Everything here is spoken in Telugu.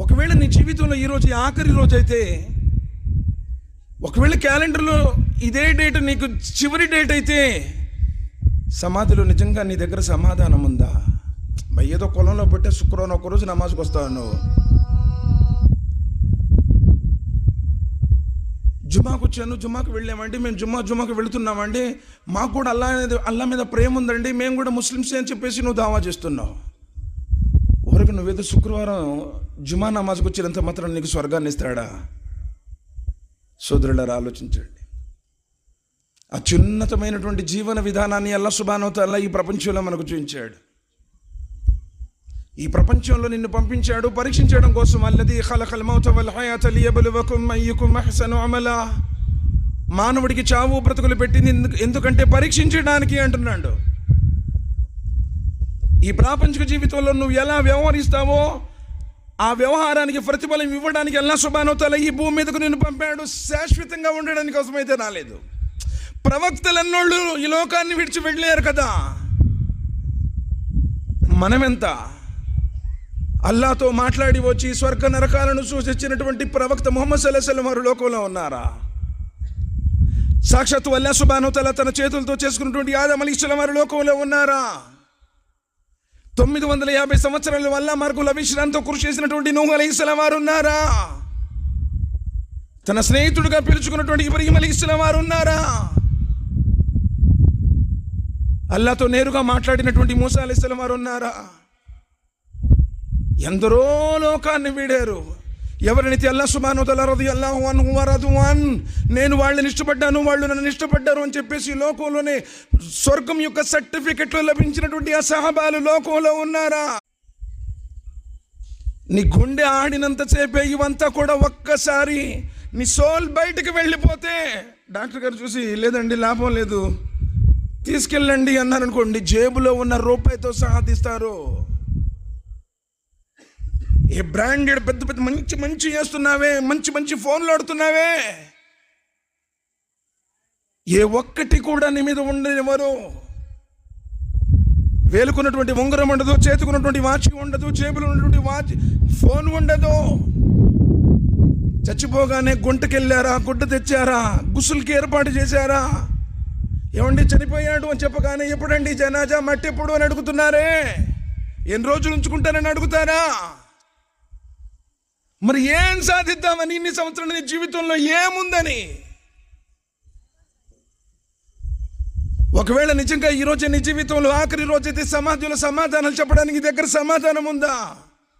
ఒకవేళ నీ జీవితంలో ఈరోజు ఆఖరి రోజు అయితే, ఒకవేళ క్యాలెండర్లో ఇదే డేట్ నీకు చివరి డేట్ అయితే, సమాధిలో నిజంగా నీ దగ్గర సమాధానం ఉందా? ఏదో కులంలో పెట్టే శుక్రవారం ఒకరోజు నమాజ్కి వస్తావు నువ్వు, జుమాకు వచ్చాను, జుమాకు వెళ్ళామండి, మేము జుమాకు వెళుతున్నామండి, మాకు కూడా అల్లా మీద ప్రేమ ఉందండి, మేము కూడా ముస్లిమ్సే అని చెప్పేసి నువ్వు దావా చేస్తున్నావు. ఊరికి నువ్వేదో శుక్రవారం జుమా నమాజ్కి వచ్చినంత మాత్రం నీకు స్వర్గాన్ని ఇస్తాడా? సోదరులారా, ఆలోచించండి. అత్యున్నతమైనటువంటి జీవన విధానాన్ని అల్లాహ్ సుబ్హానహు వ తఆలా ఈ ప్రపంచంలో మనకు చూపించాడు. ఈ ప్రపంచంలో నిన్ను పంపించాడు పరీక్షించడం కోసం. అల్లదీ ఖలఖల్ మౌత వల్ హయాత లియబ్లువకుమ్ అయ్యుకుమ్ అహ్సను అమలా. మానవుడికి చావు బ్రతుకులు పెట్టింది ఎందుకంటే పరీక్షించడానికి అంటున్నాడు. ఈ ప్రాపంచిక జీవితంలో నువ్వు ఎలా వ్యవహరిస్తావో ఆ వ్యవహారానికి ప్రతిఫలం ఇవ్వడానికి అల్లాహ్ సుబ్హానహు వ తఆలా ఈ భూమి మీదకు నిన్ను పంపాడు. శాశ్వతంగా ఉండడానికి కోసమైతే రాలేదు. ప్రవక్తలన్నోళ్ళు ఈ లోకాన్ని విడిచి వెళ్ళారు కదా, మనమెంత? అల్లాతో మాట్లాడి వచ్చి స్వర్గ నరకాలను సూచించినటువంటి ప్రవక్త ముహమ్మద్ సల్లల్లాహు అలైహి వసల్లం వారు లోకంలో ఉన్నారా? సాక్షాత్తు అల్లాహ్ సుబ్హానహు వ తఆలా తన చేతులతో చేసుకున్నటువంటి ఆదం అలైహిస్సలాం వారు లోకంలో ఉన్నారా? 950 సంవత్సరాల వల్ల మనకు విశ్రాంతితో కృషి చేసినటువంటి నూహ్ అలైహిస్సలాం వారు ఉన్నారా? తన స్నేహితుడిగా పిలుచుకున్నటువంటి ఇబ్రాహీం అలైహిస్సలాం వారు ఉన్నారా? అల్లాతో నేరుగా మాట్లాడినటువంటి మూసా అలైహిస్సలాం వారు ఉన్నారా? ఎందరో లోకాన్ని వీడారు. ఎవరినైతే అల్లాహ్ సుబ్హానహు వ తఆలా రదియల్లాహు అన్హు వ రదు అన్, నేను వాళ్ళని ఇష్టపడ్డాను, వాళ్ళు నన్ను ఇష్టపడ్డారు అని చెప్పేసి లోకంలోనే స్వర్గం యొక్క సర్టిఫికెట్లు లభించినటువంటి ఆ సహాబాలు లోకంలో ఉన్నారా? నీ గుండె ఆడినంతసేపే ఇవంతా కూడా ఒక్కసారి నీ సోల్ బయటకు వెళ్ళిపోతే డాక్టర్ గారు చూసి లేదండి లాభం లేదు తీసుకెళ్ళండి అన్నారనుకోండి, జేబులో ఉన్న రూపాయితో సహా తీస్తారు. ఏ బ్రాండెడ్ పెద్ద పెద్ద మంచి చేస్తున్నావే, మంచి ఫోన్లు ఆడుతున్నావే, ఏ ఒక్కటి కూడా నీ మీద ఉండనివ్వరు. వేలుకున్నటువంటి ఉంగరం ఉండదు, చేతుకున్నటువంటి వాచ్ ఉండదు, జేబులో ఉన్నటువంటి వాచ్ ఫోన్ ఉండదు. చచ్చిపోగానే గుంటకెళ్ళారా, గుడ్డ తెచ్చారా, గుసులకి ఏర్పాటు చేశారా? ఏమండి చనిపోయాడు అని చెప్పగానే ఎప్పుడండి జనాజా, మట్టి ఎప్పుడు అని అడుగుతున్నారే? ఎన్ని రోజులు ఉంచుకుంటారని అడుగుతారా? మరి ఏం సాధిద్దామని ఇన్ని సంవత్సరాల నీ జీవితంలో ఏముందని? ఒకవేళ నిజంగా ఈరోజు నీ జీవితంలో ఆఖరి రోజైతే సమాధిలో సమాధానాలు చెప్పడానికి దగ్గర సమాధానం ఉందా?